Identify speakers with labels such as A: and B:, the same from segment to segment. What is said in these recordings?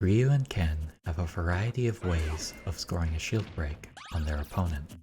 A: Ryu and Ken have a variety of ways of scoring a shield break on their opponent.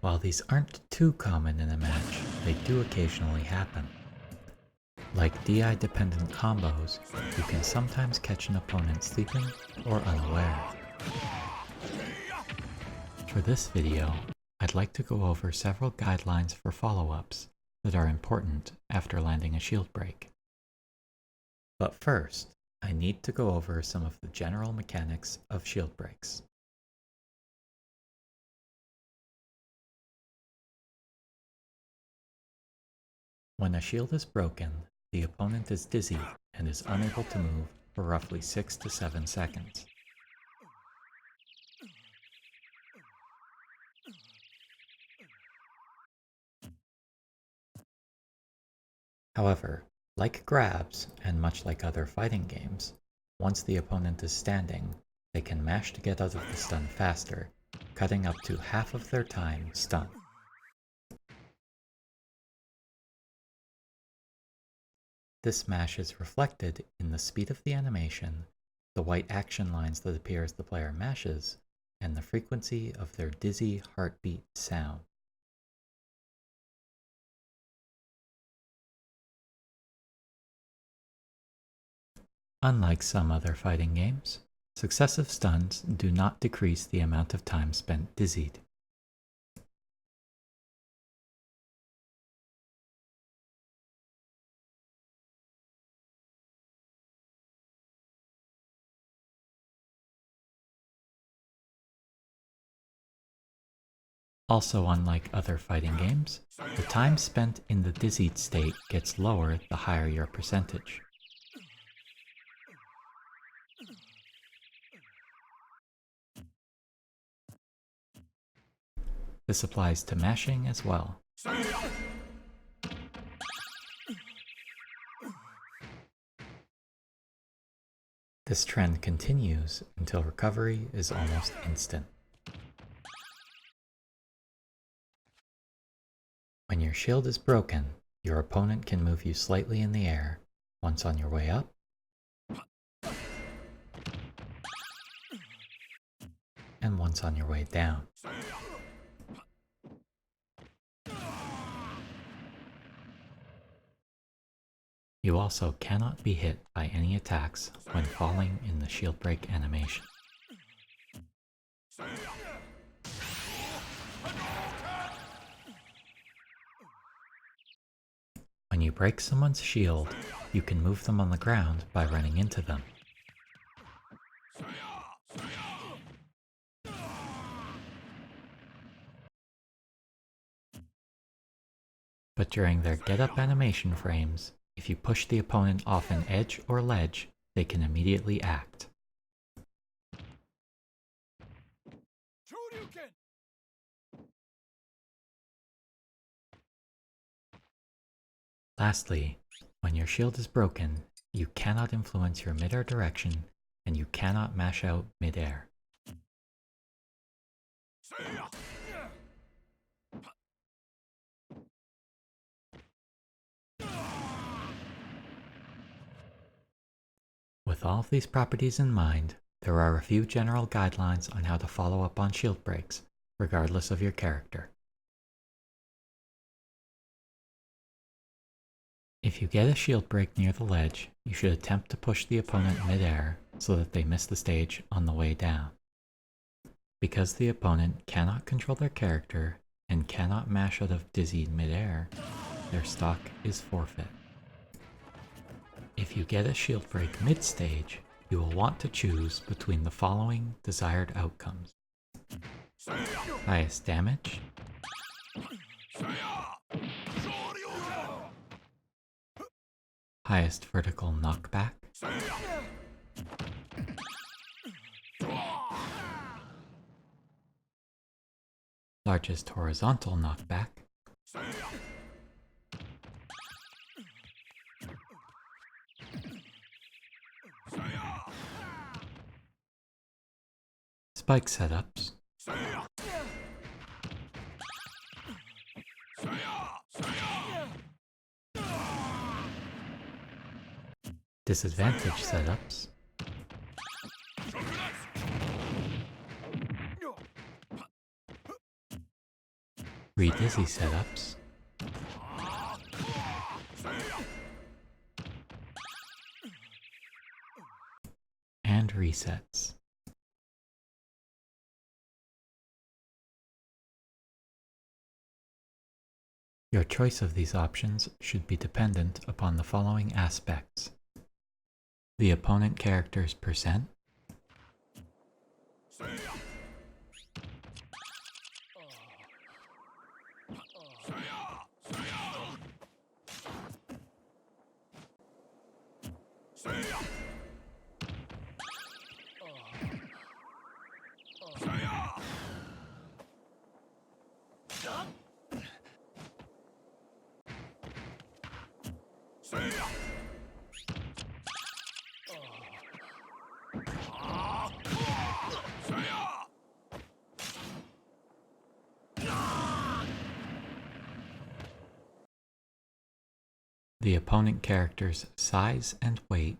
A: While these aren't too common in a match, they do occasionally happen. Like DI-dependent combos, you can sometimes catch an opponent sleeping or unaware. For this video, I'd like to go over several guidelines for follow-ups that are important after landing a shield break. But first, I need to go over some of the general mechanics of shield breaks. When a shield is broken, the opponent is dizzy and is unable to move for roughly 6 to 7 seconds. However, like grabs, and much like other fighting games, once the opponent is standing, they can mash to get out of the stun faster, cutting up to half of their time stunned. This mash is reflected in the speed of the animation, the white action lines that appear as the player mashes, and the frequency of their dizzy heartbeat sound. Unlike some other fighting games, successive stuns do not decrease the amount of time spent dizzied. Also, unlike other fighting games, the time spent in the dizzied state gets lower the higher your percentage. This applies to mashing as well. This trend continues until recovery is almost instant. When your shield is broken, your opponent can move you slightly in the air, once on your way up, and once on your way down. You also cannot be hit by any attacks when falling in the shield break animation. When you break someone's shield, you can move them on the ground by running into them. But during their get-up animation frames, if you push the opponent off an edge or ledge, they can immediately act. Lastly, when your shield is broken, you cannot influence your mid-air direction, and you cannot mash out mid-air. With all of these properties in mind, there are a few general guidelines on how to follow up on shield breaks, regardless of your character. If you get a shield break near the ledge, you should attempt to push the opponent mid-air so that they miss the stage on the way down. Because the opponent cannot control their character and cannot mash out of dizzied mid-air, their stock is forfeit. If you get a shield break mid-stage, you will want to choose between the following desired outcomes: highest damage, highest vertical knockback, largest horizontal knockback, Spike setups. Disadvantage setups. Re-dizzy setups. And resets. Your choice of these options should be dependent upon the following aspects: the opponent character's percent, the opponent character's size and weight,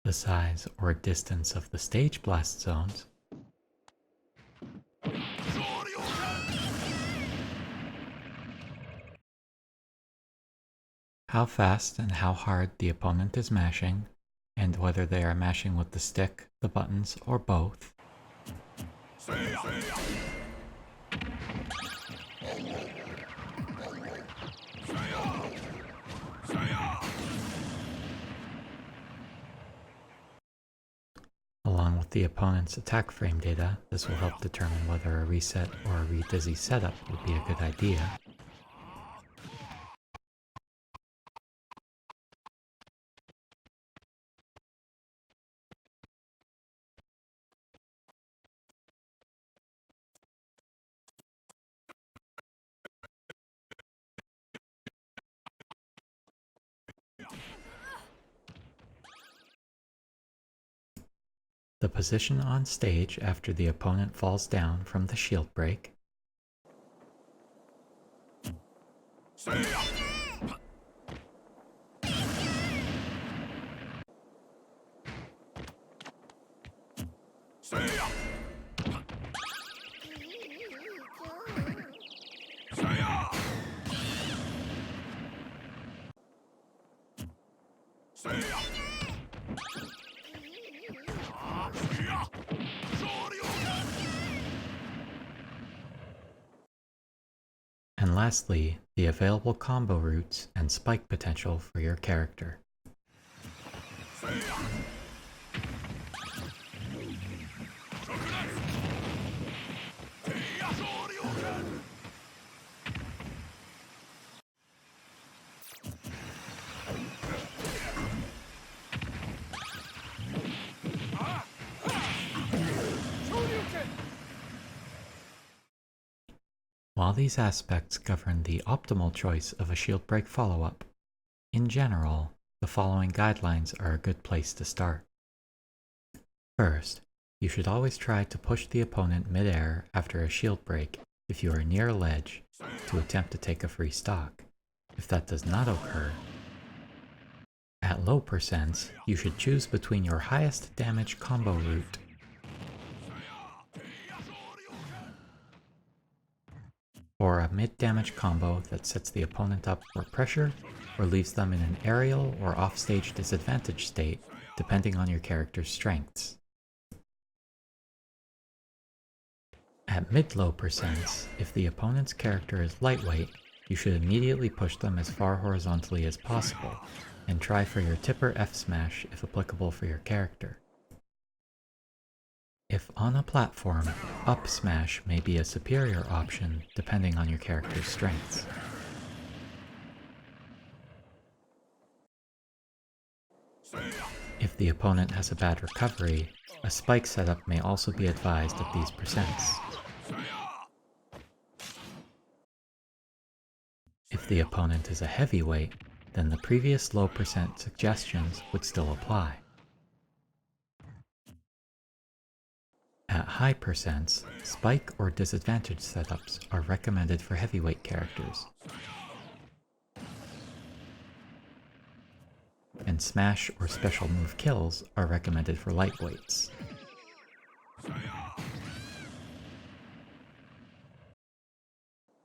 A: the size or distance of the stage blast zones, how fast and how hard the opponent is mashing, and whether they are mashing with the stick, the buttons, or both, along with the opponent's attack frame data. This will help determine whether a reset or a re-dizzy setup would be a good idea. The position on stage after the opponent falls down from the shield break, and lastly, the available combo routes and spike potential for your character. While these aspects govern the optimal choice of a shield break follow-up, in general, the following guidelines are a good place to start. First, you should always try to push the opponent mid-air after a shield break if you are near a ledge to attempt to take a free stock. If that does not occur, at low percents, you should choose between your highest damage combo route or a mid-damage combo that sets the opponent up for pressure or leaves them in an aerial or offstage disadvantage state, depending on your character's strengths. At mid-low percents, if the opponent's character is lightweight, you should immediately push them as far horizontally as possible, and try for your tipper F smash if applicable for your character. If on a platform, up smash may be a superior option depending on your character's strengths. If the opponent has a bad recovery, a spike setup may also be advised at these percents. If the opponent is a heavyweight, then the previous low percent suggestions would still apply. At high percents, spike or disadvantage setups are recommended for heavyweight characters, and smash or special move kills are recommended for lightweights.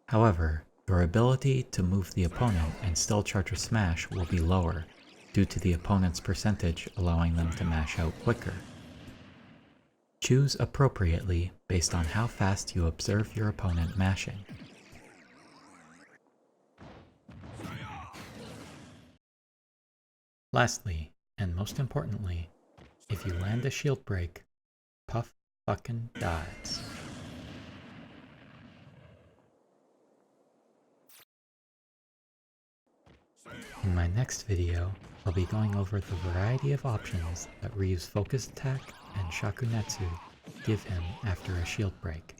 A: However, your ability to move the opponent and still charge a smash will be lower due to the opponent's percentage allowing them to mash out quicker. Choose appropriately based on how fast you observe your opponent mashing. Lastly, and most importantly, if you land a shield break, Puff fucking dies. In my next video, I'll be going over the variety of options that Ryu's focus attack and shakunetsu give him after a shield break.